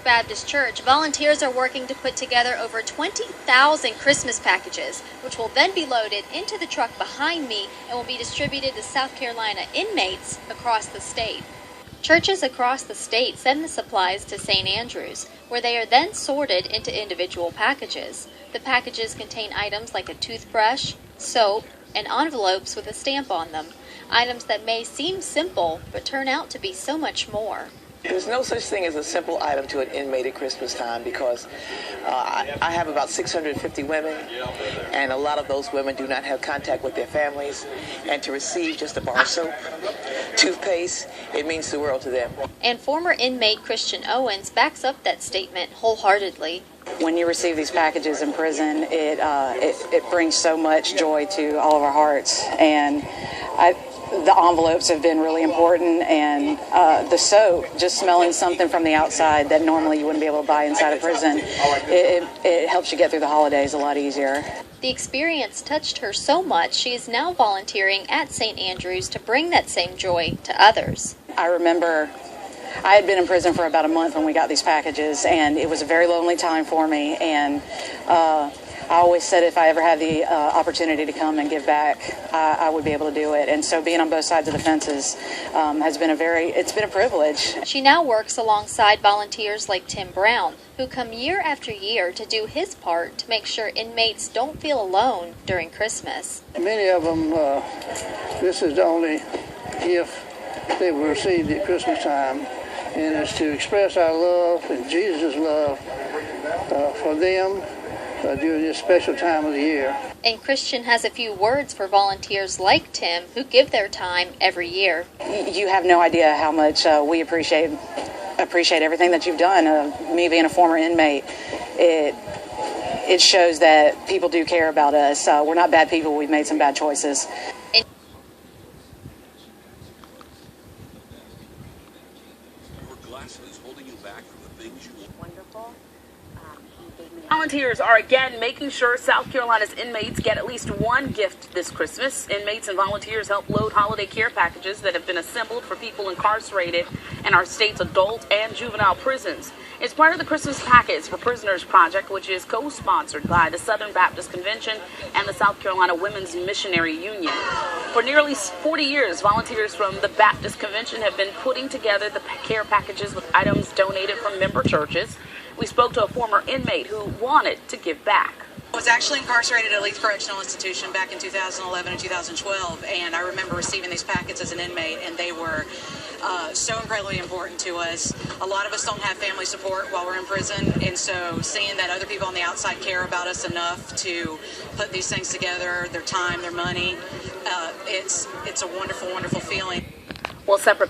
Baptist Church, volunteers are working to put together over 20,000 Christmas packages, which will then be loaded into the truck behind me and will be distributed to South Carolina inmates across the state. Churches across the state send the supplies to St. Andrews, where they are then sorted into individual packages. The packages contain items like a toothbrush, soap, and envelopes with a stamp on them, items that may seem simple but turn out to be so much more. There's no such thing as a simple item to an inmate at Christmas time because I have about 650 women, and a lot of those women do not have contact with their families, and to receive just a bar of soap, toothpaste, it means the world to them. And former inmate Christian Owens backs up that statement wholeheartedly. When you receive these packages in prison, it brings so much joy to all of our hearts, and the envelopes have been really important, and the soap, just smelling something from the outside that normally you wouldn't be able to buy inside a prison, it helps you get through the holidays a lot easier. The experience touched her so much, she is now volunteering at St. Andrews to bring that same joy to others. I remember I had been in prison for about a month when we got these packages, and it was a very lonely time for me, and I always said if I ever had the opportunity to come and give back, I would be able to do it. And so being on both sides of the fences has been it's been a privilege. She now works alongside volunteers like Tim Brown, who come year after year to do his part to make sure inmates don't feel alone during Christmas. Many of them, this is the only gift they will receive at Christmas time, and it's to express our love and Jesus' love for them during this special time of the year. And Christian has a few words for volunteers like Tim who give their time every year. You have no idea how much we appreciate everything that you've done. Me being a former inmate, it shows that people do care about us. We're not bad people. We've made some bad choices. Volunteers are again making sure South Carolina's inmates get at least one gift this Christmas. Inmates and volunteers help load holiday care packages that have been assembled for people incarcerated in our state's adult and juvenile prisons. It's part of the Christmas Packets for Prisoners project, which is co-sponsored by the Southern Baptist Convention and the South Carolina Women's Missionary Union. For nearly 40 years, volunteers from the Baptist Convention have been putting together the care packages with items donated from member churches. We spoke to a former inmate who wanted to give back. I was actually incarcerated at Leeds Correctional Institution back in 2011 and 2012, and I remember receiving these packets as an inmate, and they were so incredibly important to us. A lot of us don't have family support while we're in prison, and so seeing that other people on the outside care about us enough to put these things together, their time, their money, it's a wonderful, wonderful feeling. Well, separate